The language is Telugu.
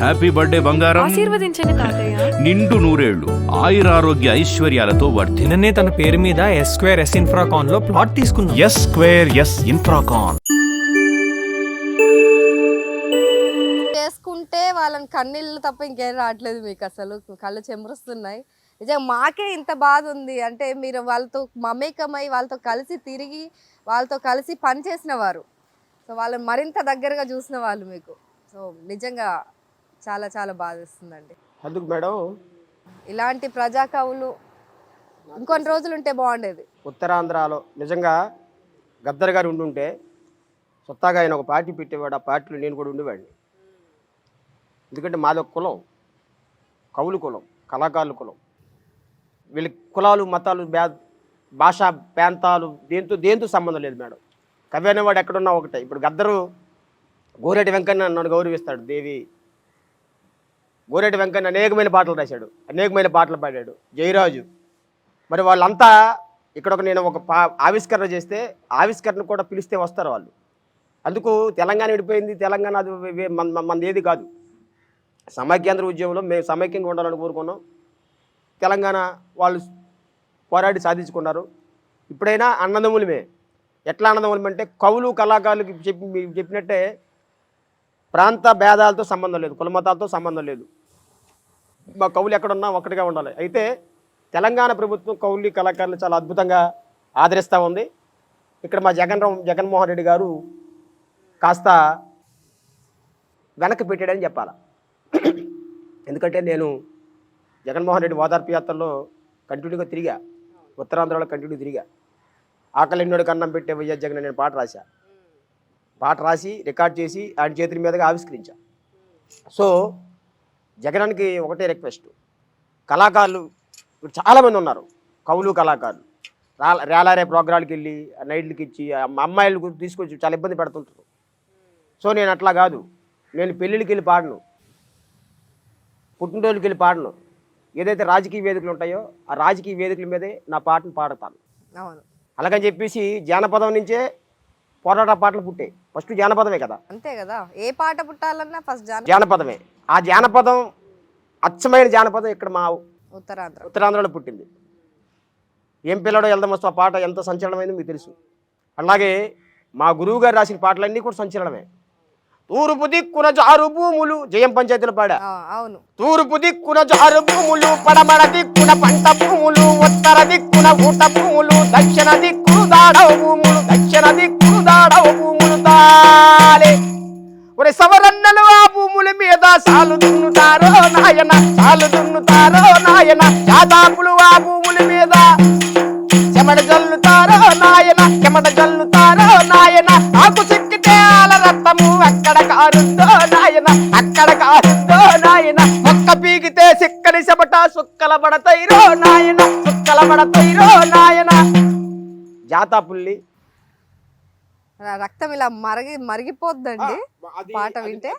హ్యాపీ బర్త్డే బంగారం. ఆశీర్వదించండి తాతయ్య. నిండు నూరేళ్లు ఆయురారోగ్య ఐశ్వర్యాలతో వర్ధి. నిన్ననే తన పేరు మీద S² S ఇన్ఫ్రాకాన్ లో ప్లాట్ తీసుకున్నాం. S² S ఇన్ఫ్రాకాన్ చేసుకుంటే వాళ్ళని కన్నీళ్ళు తప్ప ఇంకేం రావట్లేదు. మీకు అసలు కళ్ళు చెమరుస్తున్నాయి. నిజంగా మాకే ఇంత బాధ ఉంది అంటే మీరు వాళ్ళతో మమేకమై వాళ్ళతో కలిసి తిరిగి వాళ్ళతో కలిసి పని చేసిన వారు, సో వాళ్ళని మరింత దగ్గరగా చూసిన వాళ్ళు మీకు. సో నిజంగా చాలా చాలా బాధిస్తుందండి. అందుకు మేడం ఇలాంటి ప్రజా కవులు ఇంకొన్ని రోజులు ఉంటే బాగుండేది. ఉత్తరాంధ్రలో నిజంగా గద్దర్ గారు ఉండుంటే సొత్తాగా ఆయన ఒక పార్టీ పెట్టేవాడు. ఆ పార్టీలో నేను కూడా ఉండేవాడిని. ఎందుకంటే మాది ఒక కులం, కవులు కులం, కళాకారుల కులం. వీళ్ళ కులాలు మతాలు భాషా ప్రాంతాలు దేంతో సంబంధం లేదు మేడం. కవి అనేవాడు ఎక్కడున్నా ఒకటే. ఇప్పుడు గద్దరు గోరేటి వెంకన్న నన్ను గౌరవిస్తాడు. దేవి గోరేటి వెంకన్న అనేకమైన పాటలు రాశాడు, అనేకమైన పాటలు పాడాడు. జయరాజు, మరి వాళ్ళంతా ఇక్కడ నేను ఒక ఆవిష్కరణ చేస్తే ఆవిష్కరణ కూడా పిలిస్తే వస్తారు వాళ్ళు. అందుకు తెలంగాణ విడిపోయింది, తెలంగాణ అది మనది ఏది కాదు. సమైక్యాంధ్ర ఉద్యమంలో మేము సమైక్యంగా ఉండాలని కోరుకున్నాం. తెలంగాణ వాళ్ళు పోరాడి సాధించుకున్నారు. ఇప్పుడైనా అన్నదమ్ములమే. ఎట్లా అన్నదమ్ములమే అంటే కవులు కళాకారులకి చెప్పినట్టే ప్రాంత భేదాలతో సంబంధం లేదు, కుల మతాలతో సంబంధం లేదు. మా కవులు ఎక్కడున్నా ఒక్కటిగా ఉండాలి. అయితే తెలంగాణ ప్రభుత్వం కవులు కళాకారులు చాలా అద్భుతంగా ఆదరిస్తూ ఉంది. ఇక్కడ మా జగన్మోహన్ రెడ్డి గారు కాస్త వెనక్కి పెట్టాడని చెప్పాలి. ఎందుకంటే నేను జగన్మోహన్ రెడ్డి ఓదార్పు యాత్రలో కంటిన్యూగా తిరిగా, ఉత్తరాంధ్రలో కంటిన్యూ తిరిగా. ఆకలిన్నోడికి అన్నం పెట్టే వైఎస్ జగన్ నేను పాట రాసి రికార్డ్ చేసి ఆయన చేతుల మీదుగా ఆవిష్కరించా. సో జగనానికి ఒకటే రిక్వెస్ట్, కళాకారులు చాలామంది ఉన్నారు, కవులు కళాకారులు రేలారే ప్రోగ్రాంకి వెళ్ళి నైట్లకి ఇచ్చి అమ్మాయిలు తీసుకొచ్చి చాలా ఇబ్బంది పెడుతుంటారు. సో నేను అట్లా కాదు, నేను పెళ్ళిళ్ళకి వెళ్ళి పాడను, పుట్టినరోజులకి వెళ్ళి పాడను. ఏదైతే రాజకీయ వేదికలు ఉంటాయో ఆ రాజకీయ వేదికల మీదే నా పాటను పాడతాను. అవును, అలాగని చెప్పేసి జానపదం నుంచే పోరాట పాటలు పుట్టాయి. ఫస్ట్ జానపదమే కదా, అంతే కదా. ఏ పాట పుట్టాలన్నా ఫస్ట్ జానపదమే. ఆ జానపదం అచ్చమైన జానపదం ఇక్కడ మా ఉత్తరాంధ్రలో పుట్టింది. ఏం పిల్లడో వెళ్దాం వస్తూ ఆ పాట ఎంత సంచలనమైందో మీకు తెలుసు. అలాగే మా గురువు గారు రాసిన పాటలన్నీ కూడా సంచలనమే. తూర్పు దిక్కున జారు భూములు, జయం పంచాయతీలో పాడా. అవును, తూర్పు దిక్కున జారు భూములు, పడమర దిక్కున పంట భూములు, ఉత్తర దిక్కున ఊట భూములు, దక్షిణ దిక్కును దాడవ భూములు, దక్షిణ దిక్కును దాడవ భూములు తాలే. ఒరే సవరన్నలు ఆ భూముల మీద సాలు దున్నుతారో నాయన, సాలు దున్నుతారో నాయన. యాదాపులు ఆ భూముల మీద చెమట జల్లుతారో నాయన, చెమట జల్లుతారో నాయన. ఆకు చెక్కితే ఆల రక్తము అక్కడ కారుందో నాయన, అక్కడ కారుందో నాయన. మొక్క పీకితే సిక్కడి చెమట సుక్కల పడతైరో నాయన, సుక్కల పడతైరో నాయన. జాతాపుల్లి రక్తం ఇలా మరిగిపోద్దండి పాట వింటే.